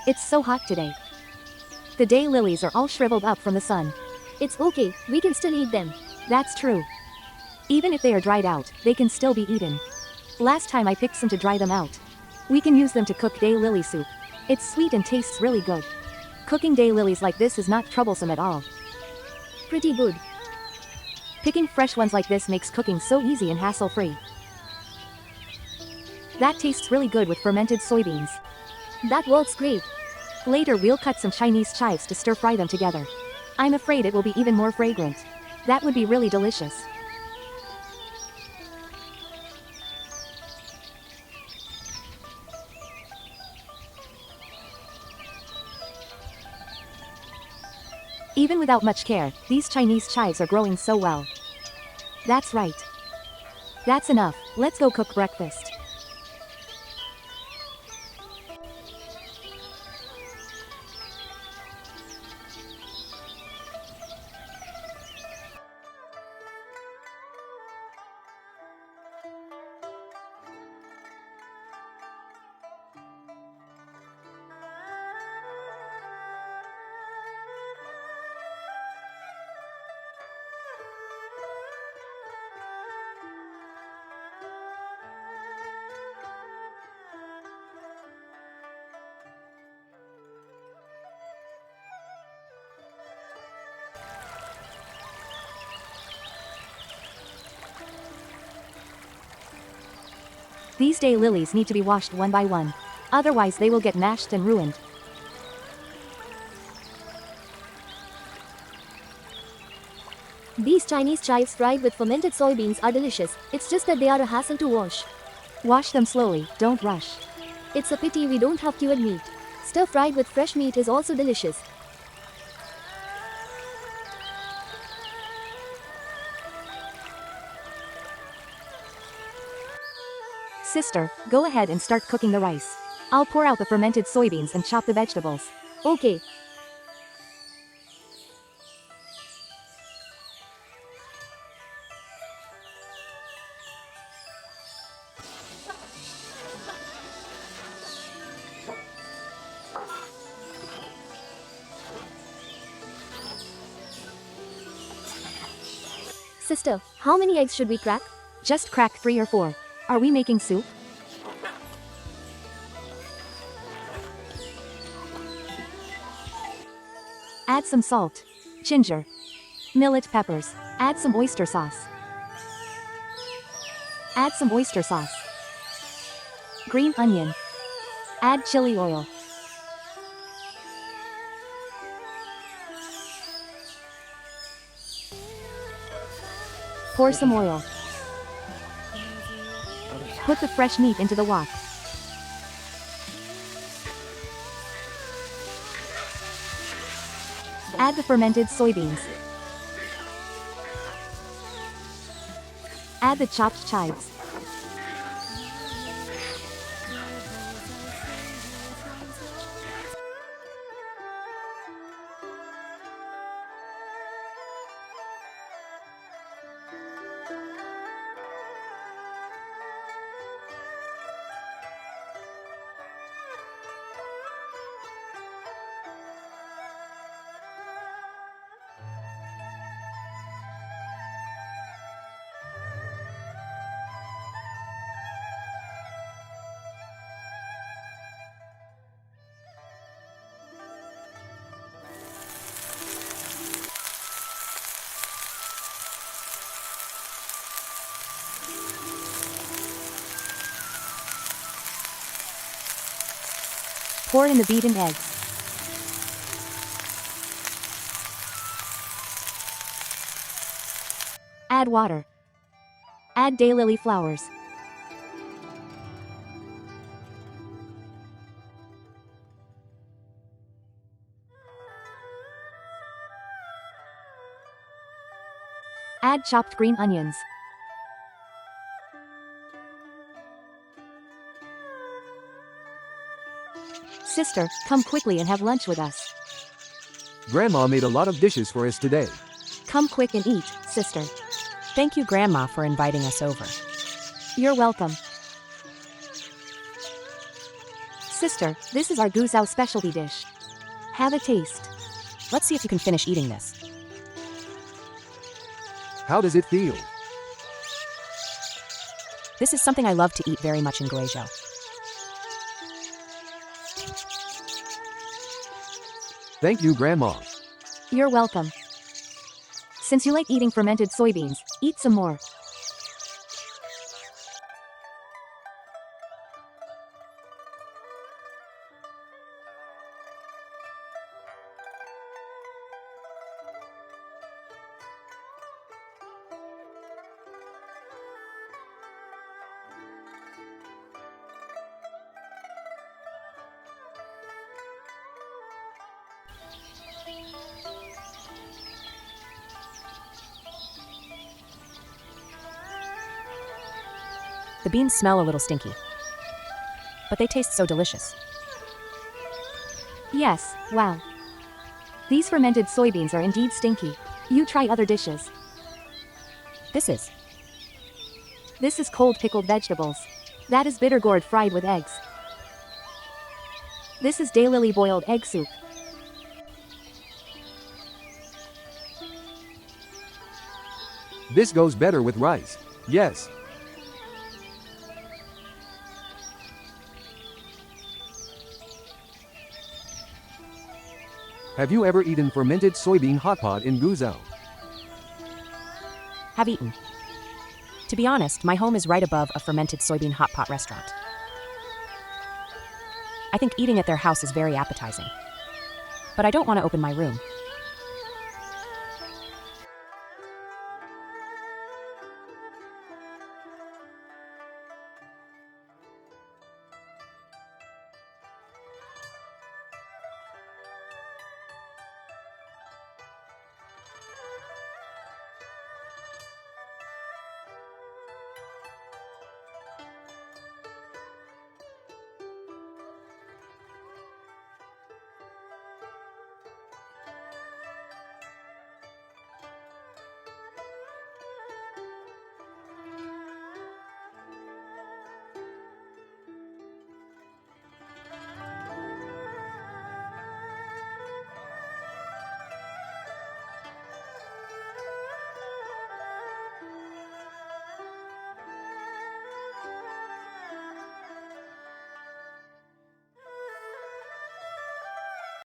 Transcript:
It's so hot today. The daylilies are all shriveled up from the sun. It's okay, we can still eat them. That's true. Even if they are dried out, they can still be eaten. Last time I picked some to dry them out. We can use them to cook daylily soup. It's sweet and tastes really good. Cooking daylilies like this is not troublesome at all. Pretty good. Picking fresh ones like this makes cooking so easy and hassle-free. That tastes really good with fermented soybeans. That works great. Later we'll cut some Chinese chives to stir-fry them together. I'm afraid it will be even more fragrant. That would be really delicious. Even without much care, these Chinese chives are growing so well. That's right. That's enough, let's go cook breakfast. These daylilies need to be washed one by one. Otherwise they will get mashed and ruined. These Chinese chives fried with fermented soybeans are delicious, it's just that they are a hassle to wash. Wash them slowly, don't rush. It's a pity we don't have cured meat. Stir-fried with fresh meat is also delicious. Sister, go ahead and start cooking the rice. I'll pour out the fermented soybeans and chop the vegetables. Okay. Sister, how many eggs should we crack? Just crack 3 or 4. Are we making soup? Add some salt, ginger, millet peppers. Add some oyster sauce. Add some oyster sauce. Green onion. Add chili oil. Pour some oil. Put the fresh meat into the wok. Add the fermented soybeans. Add the chopped chives. Pour in the beaten eggs. Add water. Add daylily flowers. Add chopped green onions. Sister, come quickly and have lunch with us. Grandma made a lot of dishes for us today. Come quick and eat, sister. Thank you, Grandma, for inviting us over. You're welcome. Sister, this is our Guizhou specialty dish. Have a taste. Let's see if you can finish eating this. How does it feel? This is something I love to eat very much in Guizhou. Thank you, Grandma. You're welcome. Since you like eating fermented soybeans, eat some more. The beans smell a little stinky, but they taste so delicious. Yes, wow. These fermented soybeans are indeed stinky. You try other dishes. This is cold pickled vegetables. That is bitter gourd fried with eggs. This is daylily boiled egg soup. This goes better with rice. Yes. Have you ever eaten fermented soybean hot pot in Guizhou? have eaten. To be honest, my home is right above a fermented soybean hot pot restaurant. I think eating at their house is very appetizing. But I don't want to open my room.